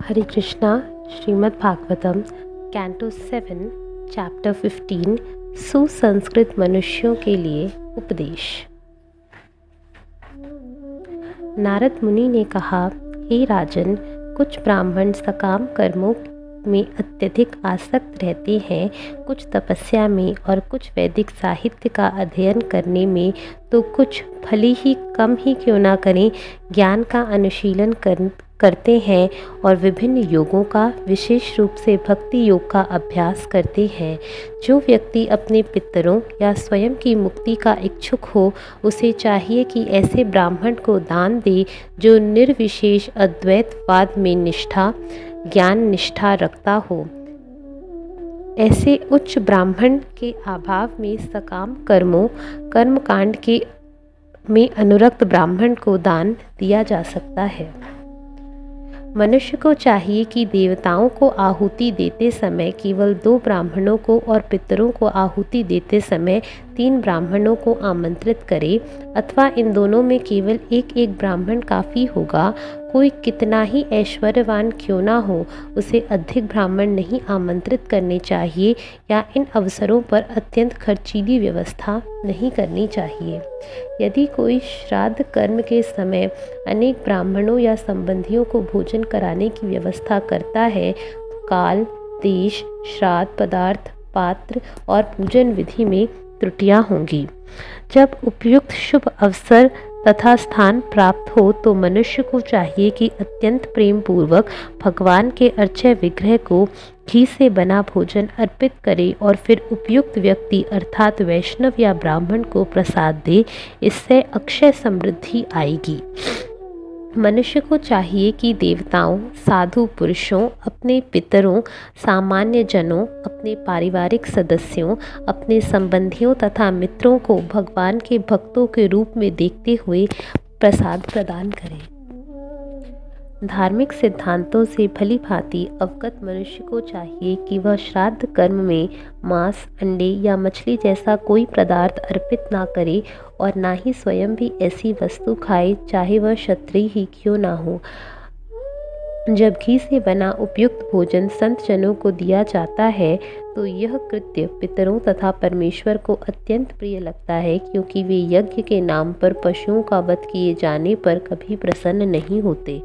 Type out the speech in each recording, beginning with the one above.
हरे Krishna. Shrimad Bhagavatam canto 7 chapter 15 सुसंस्कृत मनुष्यों के लिए उपदेश। नारद मुनि ने कहा, हे राजन, कुछ ब्राह्मण सकाम कर्मों में अत्यधिक आसक्त रहते हैं, कुछ तपस्या में और कुछ वैदिक साहित्य का अध्ययन करने में, तो कुछ भले ही कम ही क्यों ना करें ज्ञान का अनुशीलन करते हैं और विभिन्न योगों का, विशेष रूप से भक्ति योग का अभ्यास करते हैं। जो व्यक्ति अपने पितरों या स्वयं की मुक्ति का इच्छुक हो, उसे चाहिए कि ऐसे ब्राह्मण को दान दे जो निर्विशेष अद्वैतवाद में निष्ठा, ज्ञान निष्ठा रखता हो। ऐसे उच्च ब्राह्मण के अभाव में सकाम कर्मकांड में अनुरक्त ब्राह्मण को दान दिया जा सकता है। मनुष्य को चाहिए कि देवताओं को आहुति देते समय केवल 2 ब्राह्मणों को और पितरों को आहुति देते समय 3 ब्राह्मणों को आमंत्रित करे, अथवा इन दोनों में केवल एक ब्राह्मण काफ़ी होगा। कोई कितना ही ऐश्वर्यवान क्यों ना हो, उसे अधिक ब्राह्मण नहीं आमंत्रित करने चाहिए या इन अवसरों पर अत्यंत खर्चीली व्यवस्था नहीं करनी चाहिए। यदि कोई श्राद्ध कर्म के समय अनेक ब्राह्मणों या संबंधियों को भोजन कराने की व्यवस्था करता है, तो काल, देश, श्राद्ध पदार्थ, पात्र और पूजन विधि में त्रुटियां होंगी। जब उपयुक्त शुभ अवसर तथा स्थान प्राप्त हो, तो मनुष्य को चाहिए कि अत्यंत प्रेम पूर्वक भगवान के अर्चय विग्रह को घी से बना भोजन अर्पित करे और फिर उपयुक्त व्यक्ति अर्थात वैष्णव या ब्राह्मण को प्रसाद दे। इससे अक्षय समृद्धि आएगी। मनुष्य को चाहिए कि देवताओं, साधु पुरुषों, अपने पितरों, सामान्य जनों, अपने पारिवारिक सदस्यों, अपने संबंधियों तथा मित्रों को भगवान के भक्तों के रूप में देखते हुए प्रसाद प्रदान करें। धार्मिक सिद्धांतों से भली भांति अवगत मनुष्य को चाहिए कि वह श्राद्ध कर्म में मांस, अंडे या मछली जैसा कोई पदार्थ अर्पित ना करे और ना ही स्वयं भी ऐसी वस्तु खाए, चाहे वह क्षत्रिय ही क्यों ना हो। जब घी से बना उपयुक्त भोजन संत जनों को दिया जाता है, तो यह कृत्य पितरों तथा परमेश्वर को अत्यंत प्रिय लगता है, क्योंकि वे यज्ञ के नाम पर पशुओं का वध किए जाने पर कभी प्रसन्न नहीं होते।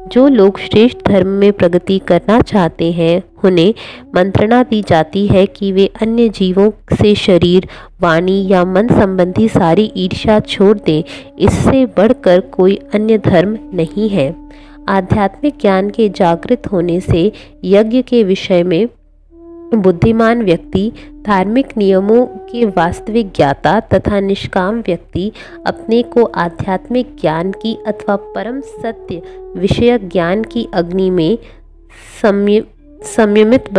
जो लोग श्रेष्ठ धर्म में प्रगति करना चाहते हैं, उन्हें मंत्रणा दी जाती है कि वे अन्य जीवों से शरीर, वाणी या मन संबंधी सारी ईर्ष्या छोड़ दें। इससे बढ़कर कोई अन्य धर्म नहीं है। आध्यात्मिक ज्ञान के जागृत होने से यज्ञ के विषय में बुद्धिमान व्यक्ति, धार्मिक नियमों के वास्तविक ज्ञाता तथा निष्काम व्यक्ति अपने को आध्यात्मिक ज्ञान की अथवा परम सत्य विषयक ज्ञान की अग्नि में संयमित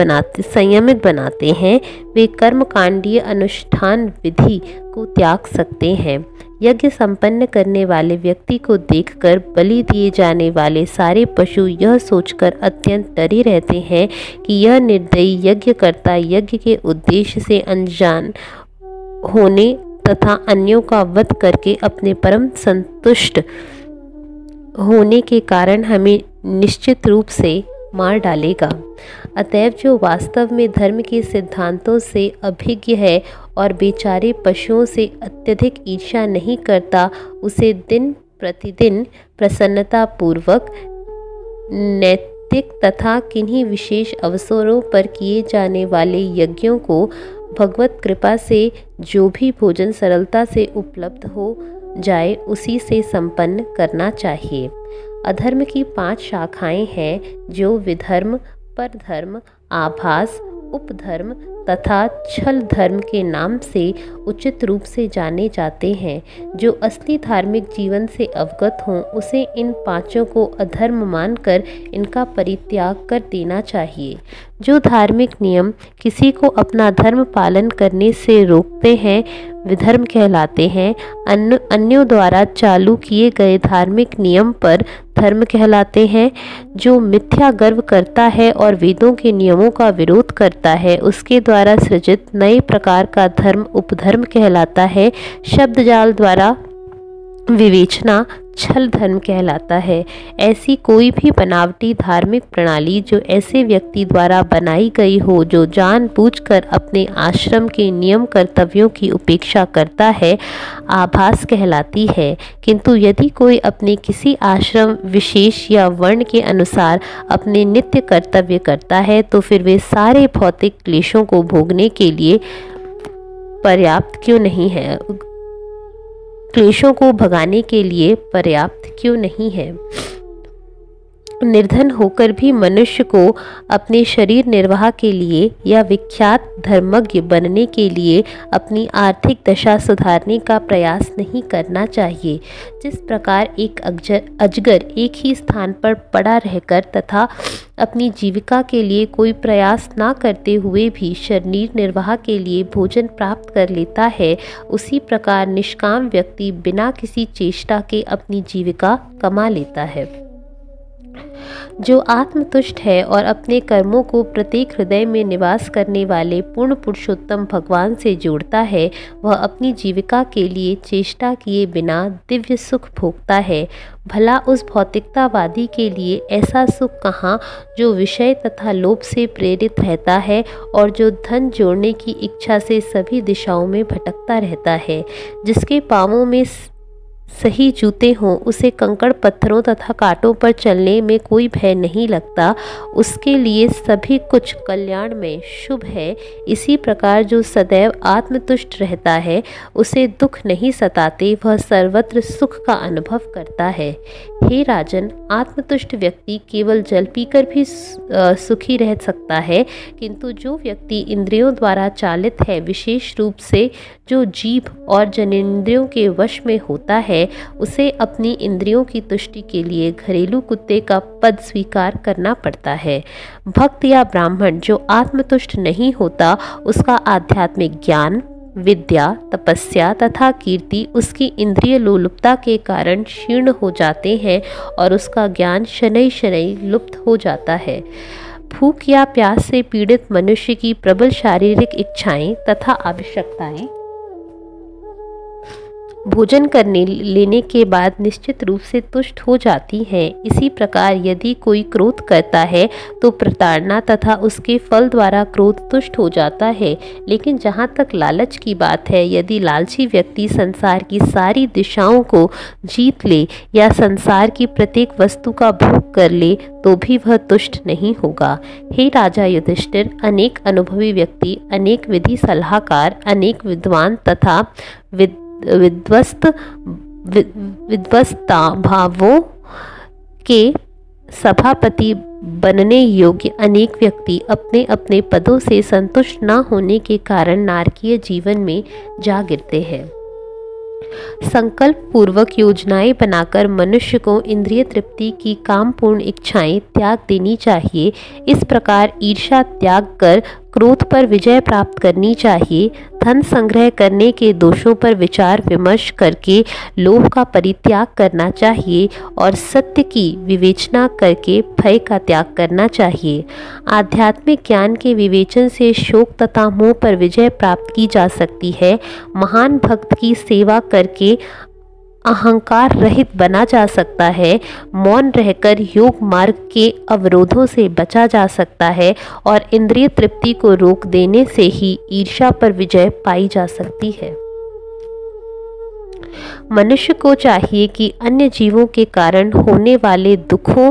बनाते हैं। वे कर्मकांडीय अनुष्ठान विधि को त्याग सकते हैं। यज्ञ संपन्न करने वाले व्यक्ति को देखकर बलि दिए जाने वाले सारे पशु यह सोचकर अत्यंत डरे रहते हैं कि यह निर्दयी यज्ञकर्ता यज्ञ के उद्देश्य से अनजान होने तथा अन्यों का वध करके अपने परम संतुष्ट होने के कारण हमें निश्चित रूप से मार डालेगा। अतएव जो वास्तव में धर्म के सिद्धांतों से अभिज्ञ है और बेचारे पशुओं से अत्यधिक ईर्ष्या नहीं करता, उसे दिन प्रतिदिन प्रसन्नता पूर्वक नैतिक तथा किन्हीं विशेष अवसरों पर किए जाने वाले यज्ञों को भगवत कृपा से जो भी भोजन सरलता से उपलब्ध हो जाए, उसी से संपन्न करना चाहिए। अधर्म की 5 शाखाएं हैं, जो विधर्म, परधर्म, आभास, उपधर्म तथा छल धर्म के नाम से उचित रूप से जाने जाते हैं। जो असली धार्मिक जीवन से अवगत हों, उसे इन 5 को अधर्म मानकर इनका परित्याग कर देना चाहिए। जो धार्मिक नियम किसी को अपना धर्म पालन करने से रोकते हैं, विधर्म कहलाते हैं। अन्यों द्वारा चालू किए गए धार्मिक नियम पर धर्म कहलाते हैं। जो मिथ्या गर्व करता है और वेदों के नियमों का विरोध करता है, उसके द्वारा सृजित नए प्रकार का धर्म उपधर्म कहलाता है। शब्द जाल द्वारा विवेचना, छल धर्म कहलाता है। ऐसी कोई भी बनावटी धार्मिक प्रणाली जो ऐसे व्यक्ति द्वारा बनाई गई हो जो जानबूझकर अपने आश्रम के नियम कर्तव्यों की उपेक्षा करता है, आभास कहलाती है। किंतु यदि कोई अपने किसी आश्रम विशेष या वर्ण के अनुसार अपने नित्य कर्तव्य करता है तो फिर वे सारे भौतिक क्लेशों को भोगने के लिए पर्याप्त क्यों नहीं है, क्लेशों को भगाने के लिए पर्याप्त क्यों नहीं है। निर्धन होकर भी मनुष्य को अपने शरीर निर्वाह के लिए या विख्यात धर्मज्ञ बनने के लिए अपनी आर्थिक दशा सुधारने का प्रयास नहीं करना चाहिए। जिस प्रकार एक अजगर एक ही स्थान पर पड़ा रहकर तथा अपनी जीविका के लिए कोई प्रयास ना करते हुए भी शरीर निर्वाह के लिए भोजन प्राप्त कर लेता है, उसी प्रकार निष्काम व्यक्ति बिना किसी चेष्टा के अपनी जीविका कमा लेता है। जो आत्मतुष्ट है और अपने कर्मों को प्रत्येक हृदय में निवास करने वाले पूर्ण पुरुषोत्तम भगवान से जोड़ता है, वह अपनी जीविका के लिए चेष्टा किए बिना दिव्य सुख भोगता है। भला उस भौतिकतावादी के लिए ऐसा सुख कहाँ जो विषय तथा लोभ से प्रेरित रहता है और जो धन जोड़ने की इच्छा से सभी दिशाओं में भटकता रहता है। जिसके पांवों में सही जूते हों, उसे कंकड़ पत्थरों तथा कांटों पर चलने में कोई भय नहीं लगता, उसके लिए सभी कुछ कल्याण में शुभ है। इसी प्रकार जो सदैव आत्मतुष्ट रहता है, उसे दुख नहीं सताते, वह सर्वत्र सुख का अनुभव करता है। हे राजन, आत्मतुष्ट व्यक्ति केवल जल पीकर भी सुखी रह सकता है, किंतु जो व्यक्ति इंद्रियों द्वारा चालित है, विशेष रूप से जो जीभ और जनेंद्रियों के वश में होता है, उसे अपनी इंद्रियों की तुष्टि के लिए घरेलू कुत्ते का पद स्वीकार करना पड़ता है। भक्त या ब्राह्मण जो आत्मतुष्ट नहीं होता, उसका आध्यात्मिक ज्ञान, विद्या, तपस्या तथा कीर्ति उसकी इंद्रिय लोलुपता के कारण क्षीण हो जाते हैं और उसका ज्ञान शनै शनै लुप्त हो जाता है। भूख या प्यास से पीड़ित मनुष्य की प्रबल शारीरिक इच्छाएं तथा आवश्यकताएं भोजन करने लेने के बाद निश्चित रूप से तुष्ट हो जाती हैं। इसी प्रकार यदि कोई क्रोध करता है तो प्रताड़ना तथा उसके फल द्वारा क्रोध तुष्ट हो जाता है। लेकिन जहाँ तक लालच की बात है, यदि लालची व्यक्ति संसार की सारी दिशाओं को जीत ले या संसार की प्रत्येक वस्तु का भोग कर ले तो भी वह तुष्ट नहीं होगा। हे राजा युधिष्ठिर, अनेक अनुभवी व्यक्ति, अनेक विधि सलाहकार, अनेक विद्वान तथा विद्वस्ता भावों के सभापति बनने योग्य अनेक व्यक्ति अपने अपने पदों से संतुष्ट न होने के कारण नारकीय जीवन में जा गिरते हैं। संकल्प पूर्वक योजनाएं बनाकर मनुष्य को इंद्रिय तृप्ति की कामपूर्ण इच्छाएं त्याग देनी चाहिए। इस प्रकार ईर्ष्या त्याग कर क्रोध पर विजय प्राप्त करनी चाहिए। धन संग्रह करने के दोषों पर विचार विमर्श करके लोभ का परित्याग करना चाहिए और सत्य की विवेचना करके भय का त्याग करना चाहिए। आध्यात्मिक ज्ञान के विवेचन से शोक तथा मोह पर विजय प्राप्त की जा सकती है। महान भक्त की सेवा करके अहंकार रहित बना जा सकता है। मौन रहकर योग मार्ग के अवरोधों से बचा जा सकता है और इंद्रिय तृप्ति को रोक देने से ही ईर्ष्या पर विजय पाई जा सकती है। मनुष्य को चाहिए कि अन्य जीवों के कारण होने वाले दुखों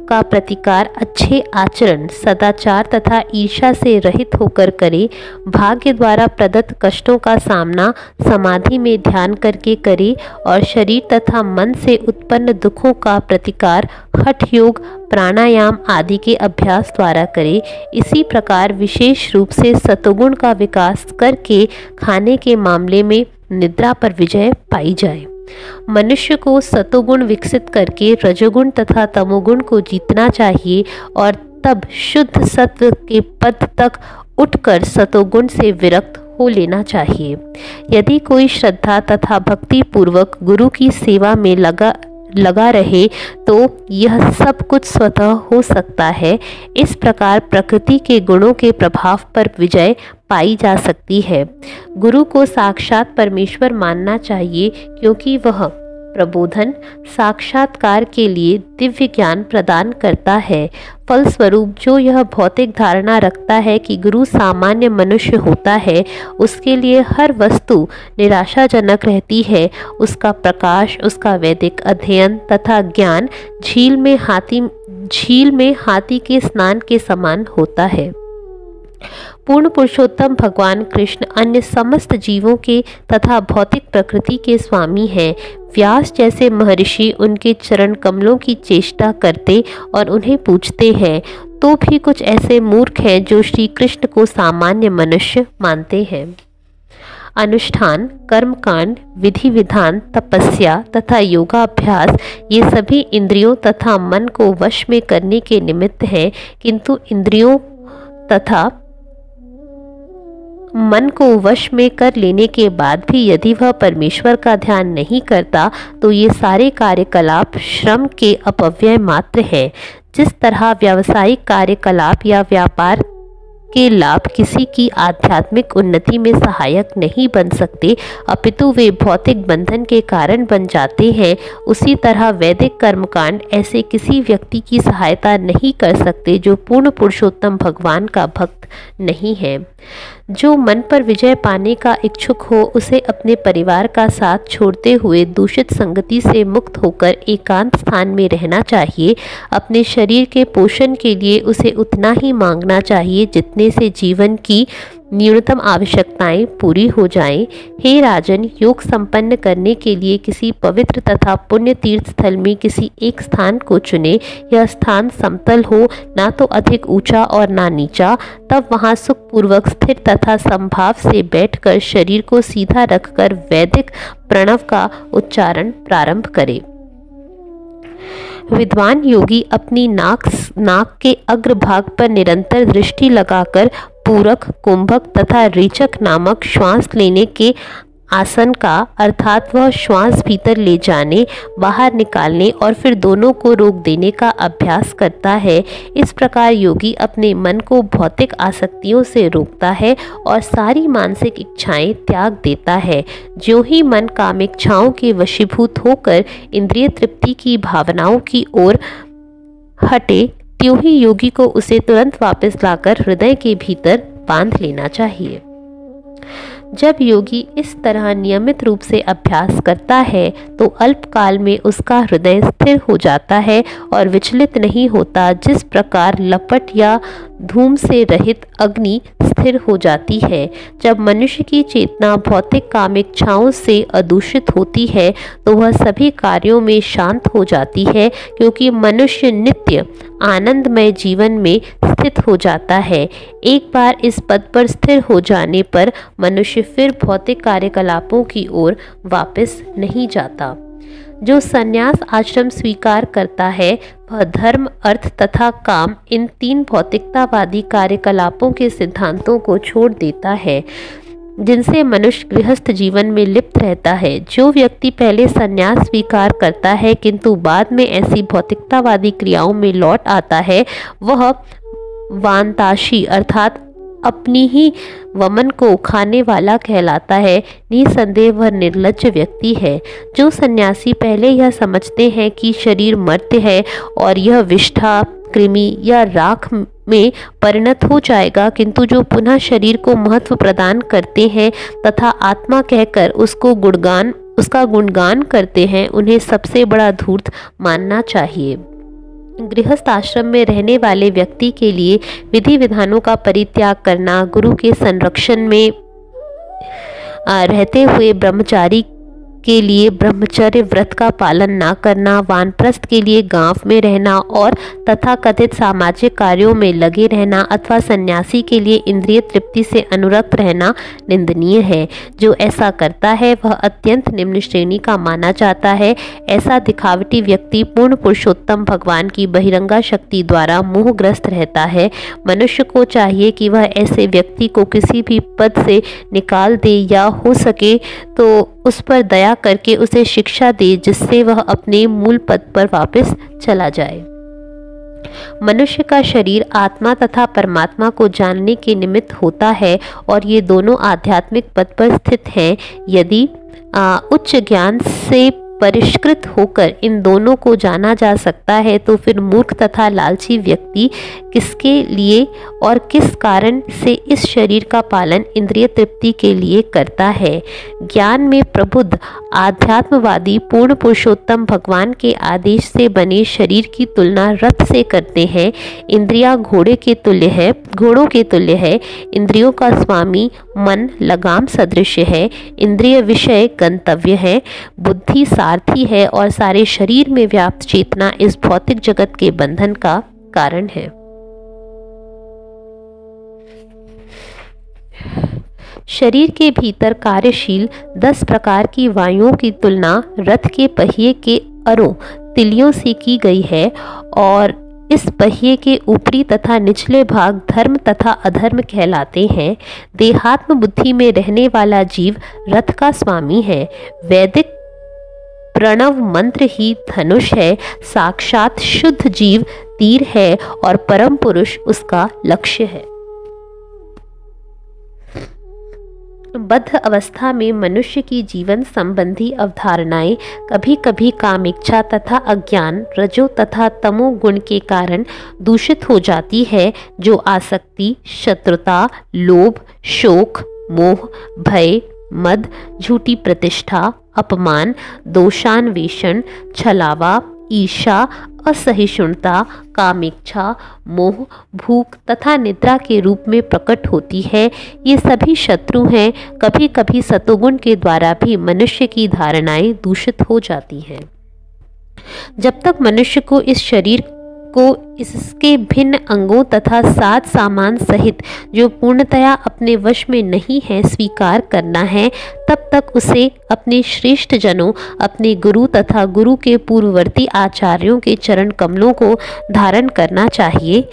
का प्रतिकार अच्छे आचरण, सदाचार तथा ईर्ष्या से रहित होकर करे। भाग्य द्वारा प्रदत्त कष्टों का सामना समाधि में ध्यान करके करे और शरीर तथा मन से उत्पन्न दुखों का प्रतिकार हठ योग, प्राणायाम आदि के अभ्यास द्वारा करे। इसी प्रकार विशेष रूप से सतोगुण का विकास करके खाने के मामले में निद्रा पर विजय पाई जाए। मनुष्य को सतोगुण विकसित करके रजोगुण तथा तमोगुण को जीतना चाहिए और तब शुद्ध सत्व के पद तक उठकर सतोगुण से विरक्त हो लेना चाहिए। यदि कोई श्रद्धा तथा भक्ति पूर्वक गुरु की सेवा में लगा रहे तो यह सब कुछ स्वतः हो सकता है। इस प्रकार प्रकृति के गुणों के प्रभाव पर विजय पाई जा सकती है। गुरु को साक्षात परमेश्वर मानना चाहिए, क्योंकि वह प्रबोधन, साक्षात्कार के लिए दिव्य ज्ञान प्रदान करता है। फलस्वरूप जो यह भौतिक धारणा रखता है कि गुरु सामान्य मनुष्य होता है, उसके लिए हर वस्तु निराशाजनक रहती है। उसका प्रकाश, उसका वैदिक अध्ययन तथा ज्ञान झील में हाथी के स्नान के समान होता है। पूर्ण पुरुषोत्तम भगवान कृष्ण अन्य समस्त जीवों के तथा भौतिक प्रकृति के स्वामी हैं। व्यास जैसे महर्षि उनके चरण कमलों की चेष्टा करते और उन्हें पूजते हैं, तो भी कुछ ऐसे मूर्ख हैं जो श्री कृष्ण को सामान्य मनुष्य मानते हैं। अनुष्ठान, कर्मकांड, विधि विधान, तपस्या तथा योगाभ्यास ये सभी इंद्रियों तथा मन को वश में करने के निमित्त हैं, किंतु इंद्रियों तथा मन को वश में कर लेने के बाद भी यदि वह परमेश्वर का ध्यान नहीं करता तो ये सारे कार्यकलाप श्रम के अपव्यय मात्र हैं। जिस तरह व्यावसायिक कार्यकलाप या व्यापार के लाभ किसी की आध्यात्मिक उन्नति में सहायक नहीं बन सकते, अपितु वे भौतिक बंधन के कारण बन जाते हैं, उसी तरह वैदिक कर्मकांड ऐसे किसी व्यक्ति की सहायता नहीं कर सकते जो पूर्ण पुरुषोत्तम भगवान का भक्त नहीं है। जो मन पर विजय पाने का इच्छुक हो, उसे अपने परिवार का साथ छोड़ते हुए दूषित संगति से मुक्त होकर एकांत स्थान में रहना चाहिए। अपने शरीर के पोषण के लिए उसे उतना ही मांगना चाहिए जितने से जीवन की न्यूनतम आवश्यकताएं पूरी हो जाएं। हे राजन, योग संपन्न करने के लिए किसी पवित्र तथा पुण्य तीर्थ स्थल में किसी एक स्थान को चुने। यह स्थान समतल हो, ना तो अधिक ऊंचा और ना नीचा। तब वहां सुखपूर्वक स्थिर तथा संभाव से बैठकर शरीर को सीधा रखकर वैदिक प्रणव का उच्चारण प्रारंभ करे। विद्वान योगी अपनी नाक के अग्रभाग पर निरंतर दृष्टि लगाकर पूरक, कुंभक तथा रेचक नामक श्वास लेने के आसन का, अर्थात वह श्वास भीतर ले जाने, बाहर निकालने और फिर दोनों को रोक देने का अभ्यास करता है। इस प्रकार योगी अपने मन को भौतिक आसक्तियों से रोकता है और सारी मानसिक इच्छाएं त्याग देता है। जो ही मन कामिच्छाओं के वशीभूत होकर इंद्रिय तृप्ति की भावनाओं की ओर हटे, त्यों ही योगी को उसे तुरंत वापस लाकर हृदय के भीतर बांध लेना चाहिए। जब योगी इस तरह नियमित रूप से अभ्यास करता है तो अल्पकाल में उसका हृदय स्थिर हो जाता है और विचलित नहीं होता। जिस प्रकार लपट या धूम से रहित अग्नि स्थिर हो जाती है। जब मनुष्य की चेतना भौतिक कामिच्छाओं से अदूषित होती है तो वह सभी कार्यों में शांत हो जाती है, क्योंकि मनुष्य नित्य आनंदमय जीवन में स्थित हो जाता है। एक बार इस पद पर स्थिर हो जाने पर मनुष्य फिर भौतिक कार्यकलापों की ओर वापस नहीं जाता। जो संन्यास आश्रम स्वीकार करता है वह धर्म, अर्थ तथा काम इन तीन भौतिकतावादी कार्यकलापों के सिद्धांतों को छोड़ देता है जिनसे मनुष्य गृहस्थ जीवन में लिप्त रहता है। जो व्यक्ति पहले संन्यास स्वीकार करता है किंतु बाद में ऐसी भौतिकतावादी क्रियाओं में लौट आता है, वह वांताशी अर्थात अपनी ही वमन को खाने वाला कहलाता है। निसंदेह वह निर्लज्ज व्यक्ति है। जो सन्यासी पहले यह समझते हैं कि शरीर मर्त्य है और यह विष्ठा, कृमि या राख में परिणत हो जाएगा, किंतु जो पुनः शरीर को महत्व प्रदान करते हैं तथा आत्मा कहकर उसका गुणगान करते हैं, उन्हें सबसे बड़ा धूर्त मानना चाहिए। गृहस्थ आश्रम में रहने वाले व्यक्ति के लिए विधि विधानों का परित्याग करना, गुरु के संरक्षण में रहते हुए ब्रह्मचारी के लिए ब्रह्मचर्य व्रत का पालन न करना, वानप्रस्थ के लिए गांव में रहना और तथा कथित सामाजिक कार्यों में लगे रहना अथवा सन्यासी के लिए इंद्रिय तृप्ति से अनुरक्त रहना निंदनीय है। जो ऐसा करता है वह अत्यंत निम्न श्रेणी का माना जाता है। ऐसा दिखावटी व्यक्ति पूर्ण पुरुषोत्तम भगवान की बहिरंगा शक्ति द्वारा मोहग्रस्त रहता है। मनुष्य को चाहिए कि वह ऐसे व्यक्ति को किसी भी पद से निकाल दे या हो सके तो उस पर दया करके उसे शिक्षा दे, जिससे वह अपने मूल पद पर वापस चला जाए। मनुष्य का शरीर आत्मा तथा परमात्मा को जानने के निमित्त होता है और ये दोनों आध्यात्मिक पद पर स्थित हैं। यदि उच्च ज्ञान से परिष्कृत होकर इन दोनों को जाना जा सकता है, तो फिर मूर्ख तथा लालची व्यक्ति किसके लिए और किस कारण से इस शरीर का पालन इंद्रिय तृप्ति के लिए करता है। ज्ञान में प्रबुद्ध आध्यात्मवादी पूर्ण पुरुषोत्तम भगवान के आदेश से बने शरीर की तुलना रथ से करते हैं। इंद्रियां घोड़ों के तुल्य है। इंद्रियों का स्वामी मन लगाम सदृश है। इंद्रिय विषय गंतव्य है, बुद्धि सारथी है और सारे शरीर में व्याप्त चेतना इस भौतिक जगत के बंधन का कारण है। शरीर के भीतर कार्यशील 10 प्रकार की वायुओं की तुलना रथ के पहिए के अरों तिलियों से की गई है और इस पहिए के ऊपरी तथा निचले भाग धर्म तथा अधर्म कहलाते हैं। देहात्म बुद्धि में रहने वाला जीव रथ का स्वामी है। वैदिक प्रणव मंत्र ही धनुष है। साक्षात शुद्ध जीव तीर है और परम पुरुष उसका लक्ष्य है। बद्ध अवस्था में मनुष्य की जीवन संबंधी अवधारणाएं कभी कभी कामिच्छा तथा अज्ञान रजो तथा तमो गुण के कारण दूषित हो जाती है, जो आसक्ति, शत्रुता, लोभ, शोक, मोह, भय, मद, झूठी प्रतिष्ठा, अपमान, दोषान्वेषण, छलावा, ईर्ष्या, असहिष्णुता, कामेच्छा, मोह, भूख तथा निद्रा के रूप में प्रकट होती है। ये सभी शत्रु हैं। कभी कभी सतोगुण के द्वारा भी मनुष्य की धारणाएं दूषित हो जाती हैं। जब तक मनुष्य को इस शरीर को इसके भिन्न अंगों तथा साज सामान सहित जो पूर्णतया अपने वश में नहीं है स्वीकार करना है, तब तक उसे अपने श्रेष्ठ जनों, अपने गुरु तथा गुरु के पूर्ववर्ती आचार्यों के चरण कमलों को धारण करना चाहिए।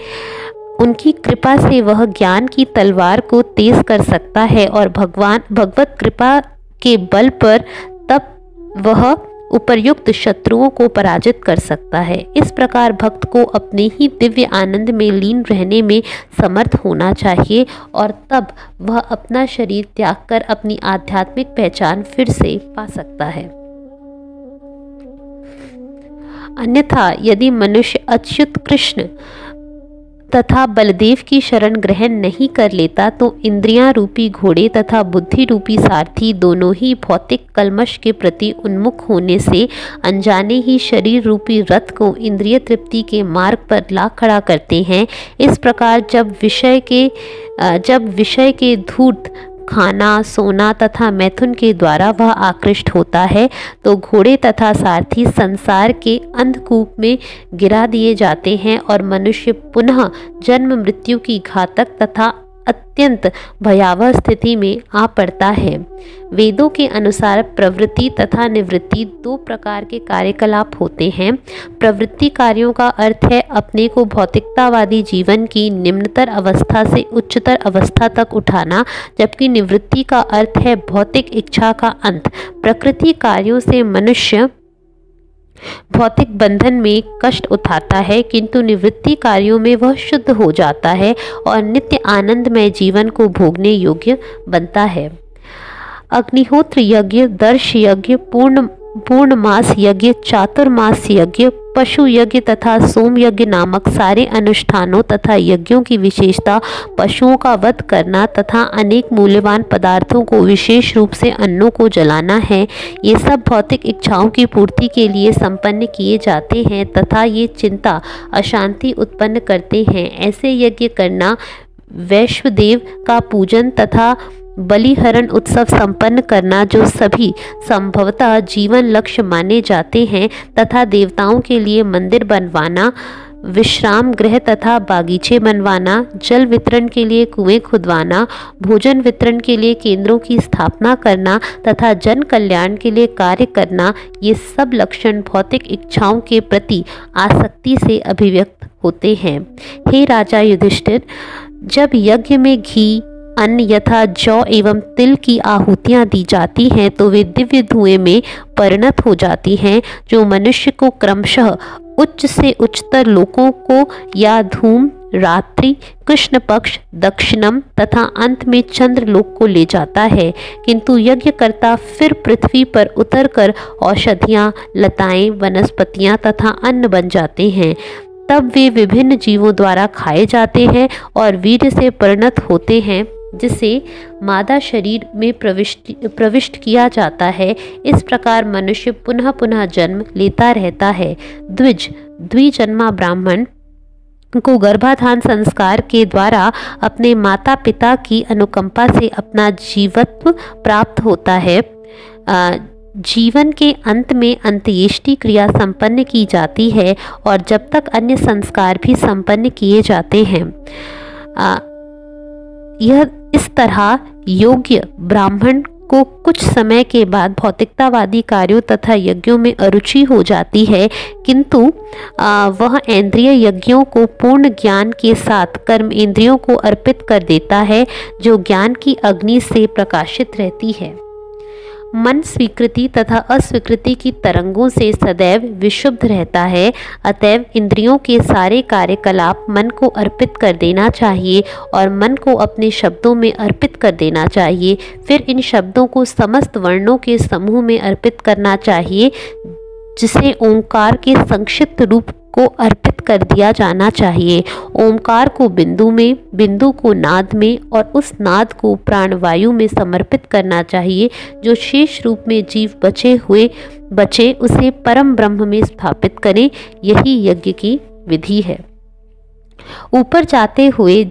उनकी कृपा से वह ज्ञान की तलवार को तेज कर सकता है और भगवत कृपा के बल पर तब वह उपर्युक्त शत्रुओं को पराजित कर सकता है। इस प्रकार भक्त को अपने ही दिव्य आनंद में लीन रहने में समर्थ होना चाहिए और तब वह अपना शरीर त्याग कर अपनी आध्यात्मिक पहचान फिर से पा सकता है। अन्यथा यदि मनुष्य अच्युत कृष्ण तथा बलदेव की शरण ग्रहण नहीं कर लेता, तो इंद्रियां रूपी घोड़े तथा बुद्धि रूपी सारथी दोनों ही भौतिक कलमश के प्रति उन्मुख होने से अनजाने ही शरीर रूपी रथ को इंद्रिय तृप्ति के मार्ग पर ला खड़ा करते हैं। इस प्रकार जब विषय के धूर्त खाना, सोना तथा मैथुन के द्वारा वह आकृष्ट होता है, तो घोड़े तथा सारथी संसार के अंधकूप में गिरा दिए जाते हैं और मनुष्य पुनः जन्म मृत्यु की घातक तथा अत्यंत भयावह स्थिति में आ पड़ता है। वेदों के अनुसार प्रवृत्ति तथा निवृत्ति 2 प्रकार के कार्यकलाप होते हैं। प्रवृत्ति कार्यों का अर्थ है अपने को भौतिकतावादी जीवन की निम्नतर अवस्था से उच्चतर अवस्था तक उठाना, जबकि निवृत्ति का अर्थ है भौतिक इच्छा का अंत। प्रकृति कार्यों से मनुष्य भौतिक बंधन में कष्ट उठाता है, किंतु निवृत्ति कार्यों में वह शुद्ध हो जाता है और नित्य आनंदमय जीवन को भोगने योग्य बनता है। अग्निहोत्र यज्ञ, दर्श यज्ञ, पूर्णमास यज्ञ, चातुर्मास यज्ञ, पशु यज्ञ तथा सोम यज्ञ नामक सारे अनुष्ठानों तथा यज्ञों की विशेषता पशुओं का वध करना तथा अनेक मूल्यवान पदार्थों को विशेष रूप से अन्नों को जलाना है। ये सब भौतिक इच्छाओं की पूर्ति के लिए संपन्न किए जाते हैं तथा ये चिंता, अशांति उत्पन्न करते हैं। ऐसे यज्ञ करना, वैश्वदेव का पूजन तथा बलिहरण उत्सव संपन्न करना, जो सभी संभवतः जीवन लक्ष्य माने जाते हैं, तथा देवताओं के लिए मंदिर बनवाना, विश्राम गृह तथा बागीचे बनवाना, जल वितरण के लिए कुएं खुदवाना, भोजन वितरण के लिए केंद्रों की स्थापना करना तथा जन कल्याण के लिए कार्य करना, ये सब लक्षण भौतिक इच्छाओं के प्रति आसक्ति से अभिव्यक्त होते हैं। हे राजा युधिष्ठिर, जब यज्ञ में घी, अन्न यथा जौ एवं तिल की आहुतियाँ दी जाती हैं, तो वे दिव्य धुएं में परिणत हो जाती हैं, जो मनुष्य को क्रमशः उच्च से उच्चतर लोकों को या धूम रात्रि, कृष्ण पक्ष, दक्षिणम तथा अंत में चंद्रलोक को ले जाता है, किंतु यज्ञकर्ता फिर पृथ्वी पर उतरकर औषधियाँ, लताएं, वनस्पतियाँ तथा अन्न बन जाते हैं। तब वे विभिन्न जीवों द्वारा खाए जाते हैं और वीर्य से परिणत होते हैं, जिसे मादा शरीर में प्रविष्ट किया जाता है। इस प्रकार मनुष्य पुनः पुनः जन्म लेता रहता है। द्विजन्मा ब्राह्मण को गर्भाधान संस्कार के द्वारा अपने माता पिता की अनुकंपा से अपना जीवत्व प्राप्त होता है। जीवन के अंत में अंत्येष्टि क्रिया संपन्न की जाती है और जब तक अन्य संस्कार भी संपन्न किए जाते हैं। यह इस तरह योग्य ब्राह्मण को कुछ समय के बाद भौतिकतावादी कार्यों तथा यज्ञों में अरुचि हो जाती है, किंतु वह इंद्रिय यज्ञों को पूर्ण ज्ञान के साथ कर्म इंद्रियों को अर्पित कर देता है, जो ज्ञान की अग्नि से प्रकाशित रहती है। मन स्वीकृति तथा अस्वीकृति की तरंगों से सदैव विशुद्ध रहता है। अतएव इंद्रियों के सारे कार्यकलाप मन को अर्पित कर देना चाहिए और मन को अपने शब्दों में अर्पित कर देना चाहिए। फिर इन शब्दों को समस्त वर्णों के समूह में अर्पित करना चाहिए, जिसे ओंकार के संक्षिप्त रूप को अर्पित कर दिया जाना चाहिए। ओंकार को बिंदु में, बिंदु को नाद में और उस नाद को प्राणवायु में समर्पित करना चाहिए। जो शेष रूप में जीव बचे उसे परम ब्रह्म में स्थापित करें। यही यज्ञ की विधि है। ऊपर जाते हुए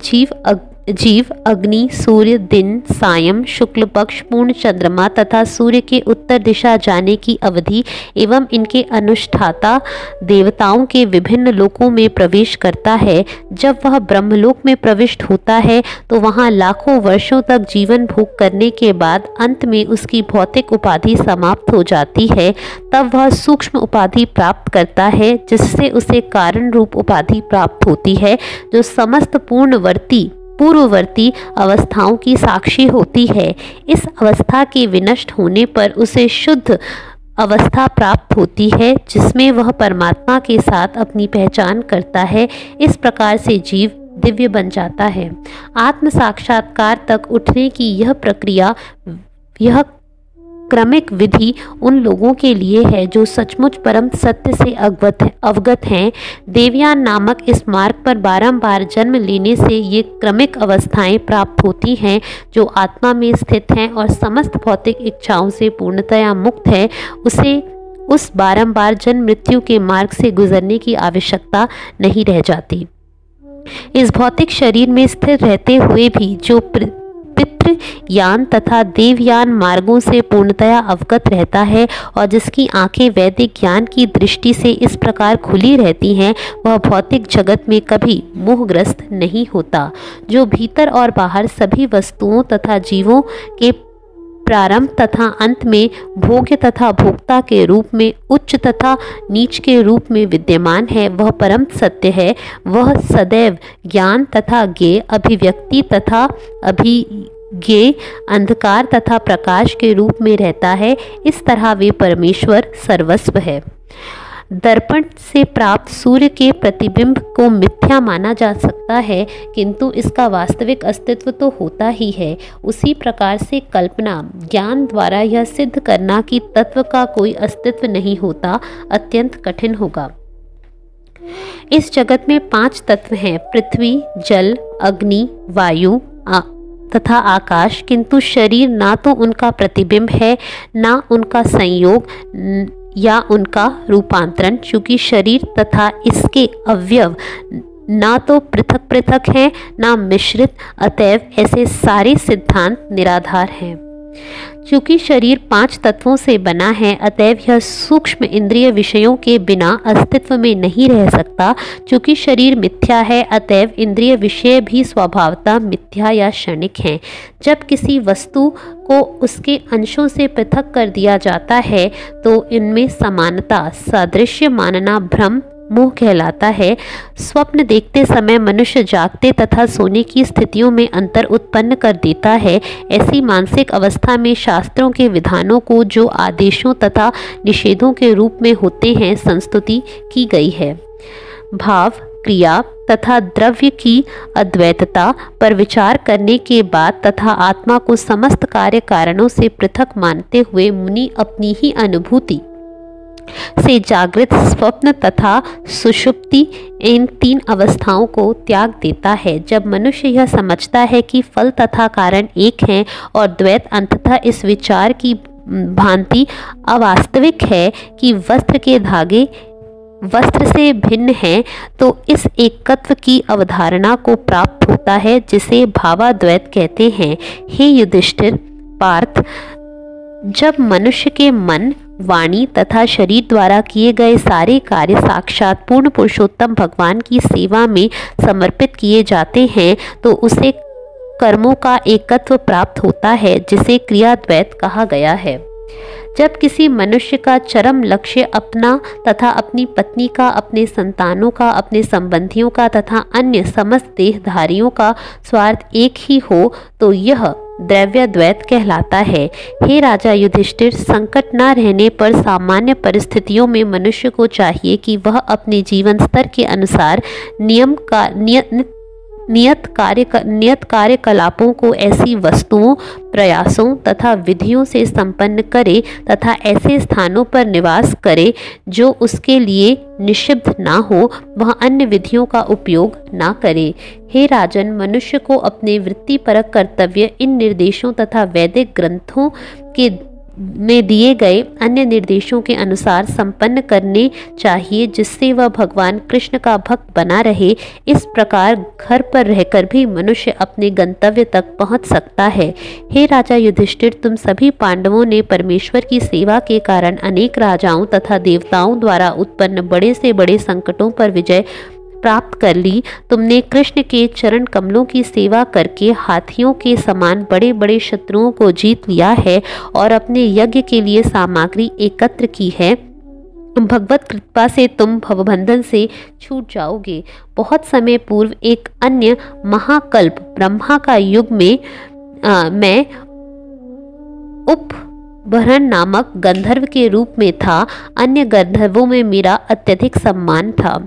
जीव अग्नि, सूर्य, दिन, सायं, शुक्ल पक्ष, पूर्ण चंद्रमा तथा सूर्य के उत्तर दिशा जाने की अवधि एवं इनके अनुष्ठाता देवताओं के विभिन्न लोकों में प्रवेश करता है। जब वह ब्रह्मलोक में प्रविष्ट होता है तो वहां लाखों वर्षों तक जीवन भोग करने के बाद अंत में उसकी भौतिक उपाधि समाप्त हो जाती है। तब वह सूक्ष्म उपाधि प्राप्त करता है, जिससे उसे कारण रूप उपाधि प्राप्त होती है, जो समस्त पूर्ववर्ती अवस्थाओं की साक्षी होती है। इस अवस्था के विनष्ट होने पर उसे शुद्ध अवस्था प्राप्त होती है, जिसमें वह परमात्मा के साथ अपनी पहचान करता है। इस प्रकार से जीव दिव्य बन जाता है। आत्म साक्षात्कार तक उठने की यह प्रक्रिया, यह क्रमिक विधि उन लोगों के लिए है जो सचमुच परम सत्य से अवगत हैं। देवयान नामक इस मार्ग पर बारंबार जन्म लेने से ये क्रमिक अवस्थाएं प्राप्त होती हैं, जो आत्मा में स्थित हैं और समस्त भौतिक इच्छाओं से पूर्णतया मुक्त है। उसे उस बारंबार जन्म मृत्यु के मार्ग से गुजरने की आवश्यकता नहीं रह जाती। इस भौतिक शरीर में स्थिर रहते हुए भी जो पितृयान तथा देवयान मार्गों से पूर्णतया अवगत रहता है और जिसकी आंखें वैदिक ज्ञान की दृष्टि से इस प्रकार खुली रहती हैं, वह भौतिक जगत में कभी मोहग्रस्त नहीं होता। जो भीतर और बाहर सभी वस्तुओं तथा जीवों के प्रारंभ तथा अंत में भोग्य तथा भोक्ता के रूप में, उच्च तथा नीच के रूप में विद्यमान है, वह परम सत्य है। वह सदैव ज्ञान तथा ज्ञेय, अभिव्यक्ति तथा अभिज्ञेय, अंधकार तथा प्रकाश के रूप में रहता है। इस तरह वे परमेश्वर सर्वस्व है। दर्पण से प्राप्त सूर्य के प्रतिबिंब को मिथ्या माना जा सकता है, किंतु इसका वास्तविक अस्तित्व तो होता ही है। उसी प्रकार से कल्पना ज्ञान द्वारा यह सिद्ध करना कि तत्व का कोई अस्तित्व नहीं होता, अत्यंत कठिन होगा। इस जगत में 5 तत्व हैं, पृथ्वी, जल, अग्नि, वायु तथा आकाश, किंतु शरीर ना तो उनका प्रतिबिंब है, ना उनका संयोग या उनका रूपांतरण, चूंकि शरीर तथा इसके अवयव ना तो पृथक पृथक हैं, ना मिश्रित। अतएव ऐसे सारे सिद्धांत निराधार हैं। चूंकि शरीर 5 तत्वों से बना है, अतएव यह सूक्ष्म इंद्रिय विषयों के बिना अस्तित्व में नहीं रह सकता। चूंकि शरीर मिथ्या है, अतएव इंद्रिय विषय भी स्वभावतः मिथ्या या क्षणिक हैं। जब किसी वस्तु को उसके अंशों से पृथक कर दिया जाता है तो इनमें समानता, सादृश्य मानना भ्रम, मोह कहलाता है। स्वप्न देखते समय मनुष्य जागते तथा सोने की स्थितियों में अंतर उत्पन्न कर देता है। ऐसी मानसिक अवस्था में शास्त्रों के विधानों को, जो आदेशों तथा निषेधों के रूप में होते हैं, संस्तुति की गई है। भाव क्रिया तथा द्रव्य की अद्वैतता पर विचार करने के बाद तथा आत्मा को समस्त कार्य कारणों से पृथक मानते हुए मुनि अपनी ही अनुभूति से जागृत, स्वप्न तथा सुषुप्ति इन 3 अवस्थाओं को त्याग देता है। जब मनुष्य यह समझता है कि फल तथा कारण एक हैं और द्वैत अंततः इस विचार की भांति अवास्तविक है कि वस्त्र के धागे वस्त्र से भिन्न है, तो इस एकत्व की अवधारणा को प्राप्त होता है जिसे भावाद्वैत कहते हैं। हे युधिष्ठिर, पार्थ, जब मनुष्य के मन, वाणी तथा शरीर द्वारा किए गए सारे कार्य साक्षात पूर्ण पुरुषोत्तम भगवान की सेवा में समर्पित किए जाते हैं तो उसे कर्मों का एकत्व प्राप्त होता है जिसे क्रियाद्वैत कहा गया है। जब किसी मनुष्य का चरम लक्ष्य अपना तथा अपनी पत्नी का, अपने संतानों का, अपने संबंधियों का तथा अन्य समस्त देहधारियों का स्वार्थ एक ही हो तो यह द्रव्यद्वैत कहलाता है। हे राजा युधिष्ठिर, संकट न रहने पर सामान्य परिस्थितियों में मनुष्य को चाहिए कि वह अपने जीवन स्तर के अनुसार नियत कार्यकलापों को ऐसी वस्तुओं, प्रयासों तथा विधियों से संपन्न करे तथा ऐसे स्थानों पर निवास करे जो उसके लिए निषिद्ध ना हो, वह अन्य विधियों का उपयोग ना करे। हे राजन, मनुष्य को अपने वृत्तिपरक कर्तव्य इन निर्देशों तथा वैदिक ग्रंथों के में दिए गए अन्य निर्देशों के अनुसार संपन्न करने चाहिए जिससे वह भगवान कृष्ण का भक्त बना रहे। इस प्रकार घर पर रहकर भी मनुष्य अपने गंतव्य तक पहुंच सकता है। हे राजा युधिष्ठिर, तुम सभी पांडवों ने परमेश्वर की सेवा के कारण अनेक राजाओं तथा देवताओं द्वारा उत्पन्न बड़े से बड़े संकटों पर विजय प्राप्त कर ली। तुमने कृष्ण के चरण कमलों की सेवा करके हाथियों के समान बड़े बड़े शत्रुओं को जीत लिया है और अपने यज्ञ के लिए सामग्री एकत्र की है। भगवत कृपा से तुम भवबंधन से छूट जाओगे। बहुत समय पूर्व एक अन्य महाकल्प ब्रह्मा का युग में मैं उपबरण नामक गंधर्व के रूप में था। अन्य गंधर्वों में मेरा अत्यधिक सम्मान था।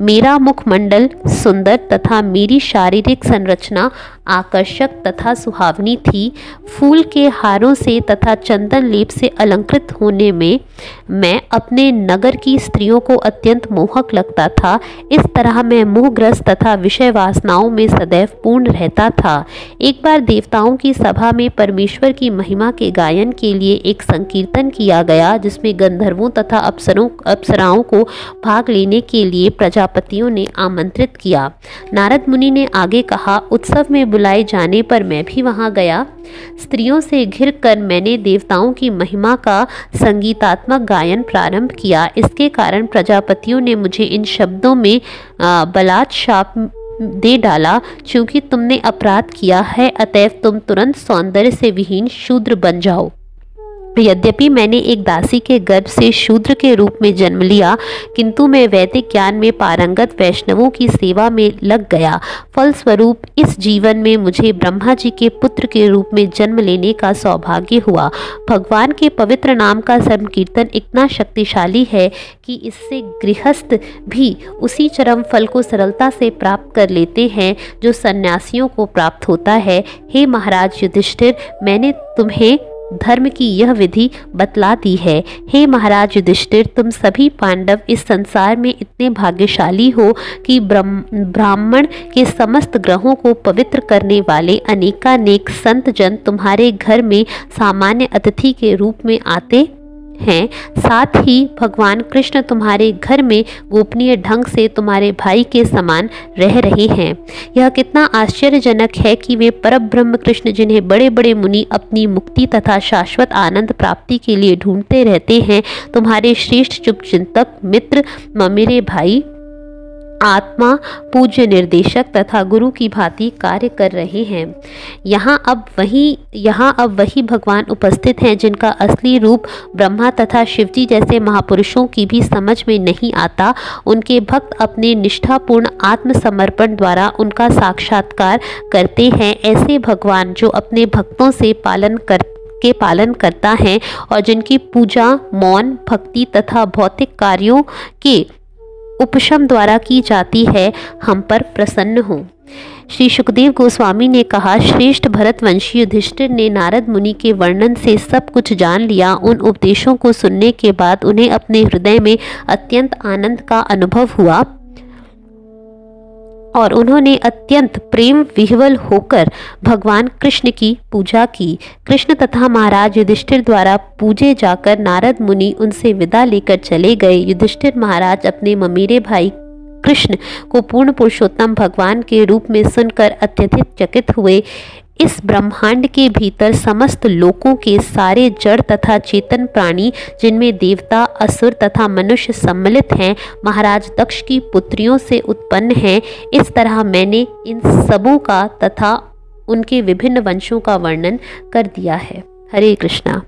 मेरा मुखमंडल सुंदर तथा मेरी शारीरिक संरचना आकर्षक तथा सुहावनी थी। फूल के हारों से तथा चंदन लेप से अलंकृत होने में मैं अपने नगर की स्त्रियों को अत्यंत मोहक लगता था। इस तरह मैं मोहग्रस्त तथा विषय वासनाओं में सदैव पूर्ण रहता था। एक बार देवताओं की सभा में परमेश्वर की महिमा के गायन के लिए एक संकीर्तन किया गया जिसमें गंधर्वों तथा अप्सराओं को भाग लेने के लिए प्रजापतियों ने आमंत्रित किया। नारद मुनि ने आगे कहा, उत्सव में बुलाए जाने पर मैं भी वहां गया। स्त्रियों से घिर कर मैंने देवताओं की महिमा का संगीतात्मक गायन प्रारंभ किया। इसके कारण प्रजापतियों ने मुझे इन शब्दों में बलात् शाप दे डाला, चूंकि तुमने अपराध किया है अतएव तुम तुरंत सौंदर्य से विहीन शूद्र बन जाओ। यद्यपि मैंने एक दासी के गर्भ से शूद्र के रूप में जन्म लिया, किंतु मैं वैदिक ज्ञान में पारंगत वैष्णवों की सेवा में लग गया। फलस्वरूप इस जीवन में मुझे ब्रह्मा जी के पुत्र के रूप में जन्म लेने का सौभाग्य हुआ। भगवान के पवित्र नाम का संकीर्तन इतना शक्तिशाली है कि इससे गृहस्थ भी उसी चरम फल को सरलता से प्राप्त कर लेते हैं जो सन्यासियों को प्राप्त होता है। हे महाराज युधिष्ठिर, मैंने तुम्हें धर्म की यह विधि बतला दी है। हे महाराज युधिष्ठिर, तुम सभी पांडव इस संसार में इतने भाग्यशाली हो कि ब्राह्मण के समस्त ग्रहों को पवित्र करने वाले अनेकानेक संत जन तुम्हारे घर में सामान्य अतिथि के रूप में आते हैं। साथ ही भगवान कृष्ण तुम्हारे घर में गोपनीय ढंग से तुम्हारे भाई के समान रह रहे हैं। यह कितना आश्चर्यजनक है कि वे परब्रह्म कृष्ण, जिन्हें बड़े बड़े मुनि अपनी मुक्ति तथा शाश्वत आनंद प्राप्ति के लिए ढूंढते रहते हैं, तुम्हारे श्रेष्ठ शुभचिंतक मित्र, मेरे भाई, आत्मा, पूज्य निर्देशक तथा गुरु की भांति कार्य कर रहे हैं। यहाँ अब वही भगवान उपस्थित हैं जिनका असली रूप ब्रह्मा तथा शिवजी जैसे महापुरुषों की भी समझ में नहीं आता। उनके भक्त अपने निष्ठापूर्ण आत्मसमर्पण द्वारा उनका साक्षात्कार करते हैं। ऐसे भगवान जो अपने भक्तों से पालन करता है और जिनकी पूजा, मौन, भक्ति तथा भौतिक कार्यों के उपशम द्वारा की जाती है, हम पर प्रसन्न हो। श्री सुखदेव गोस्वामी ने कहा, श्रेष्ठ भरतवंशी युधिष्ठिर ने नारद मुनि के वर्णन से सब कुछ जान लिया। उन उपदेशों को सुनने के बाद उन्हें अपने हृदय में अत्यंत आनंद का अनुभव हुआ और उन्होंने अत्यंत प्रेम विह्वल होकर भगवान कृष्ण की पूजा की। कृष्ण तथा महाराज युधिष्ठिर द्वारा पूजे जाकर नारद मुनि उनसे विदा लेकर चले गए। युधिष्ठिर महाराज अपने ममेरे भाई कृष्ण को पूर्ण पुरुषोत्तम भगवान के रूप में सुनकर अत्यधिक चकित हुए। इस ब्रह्मांड के भीतर समस्त लोकों के सारे जड़ तथा चेतन प्राणी, जिनमें देवता, असुर तथा मनुष्य सम्मिलित हैं, महाराज दक्ष की पुत्रियों से उत्पन्न हैं। इस तरह मैंने इन सबों का तथा उनके विभिन्न वंशों का वर्णन कर दिया है। हरे कृष्णा।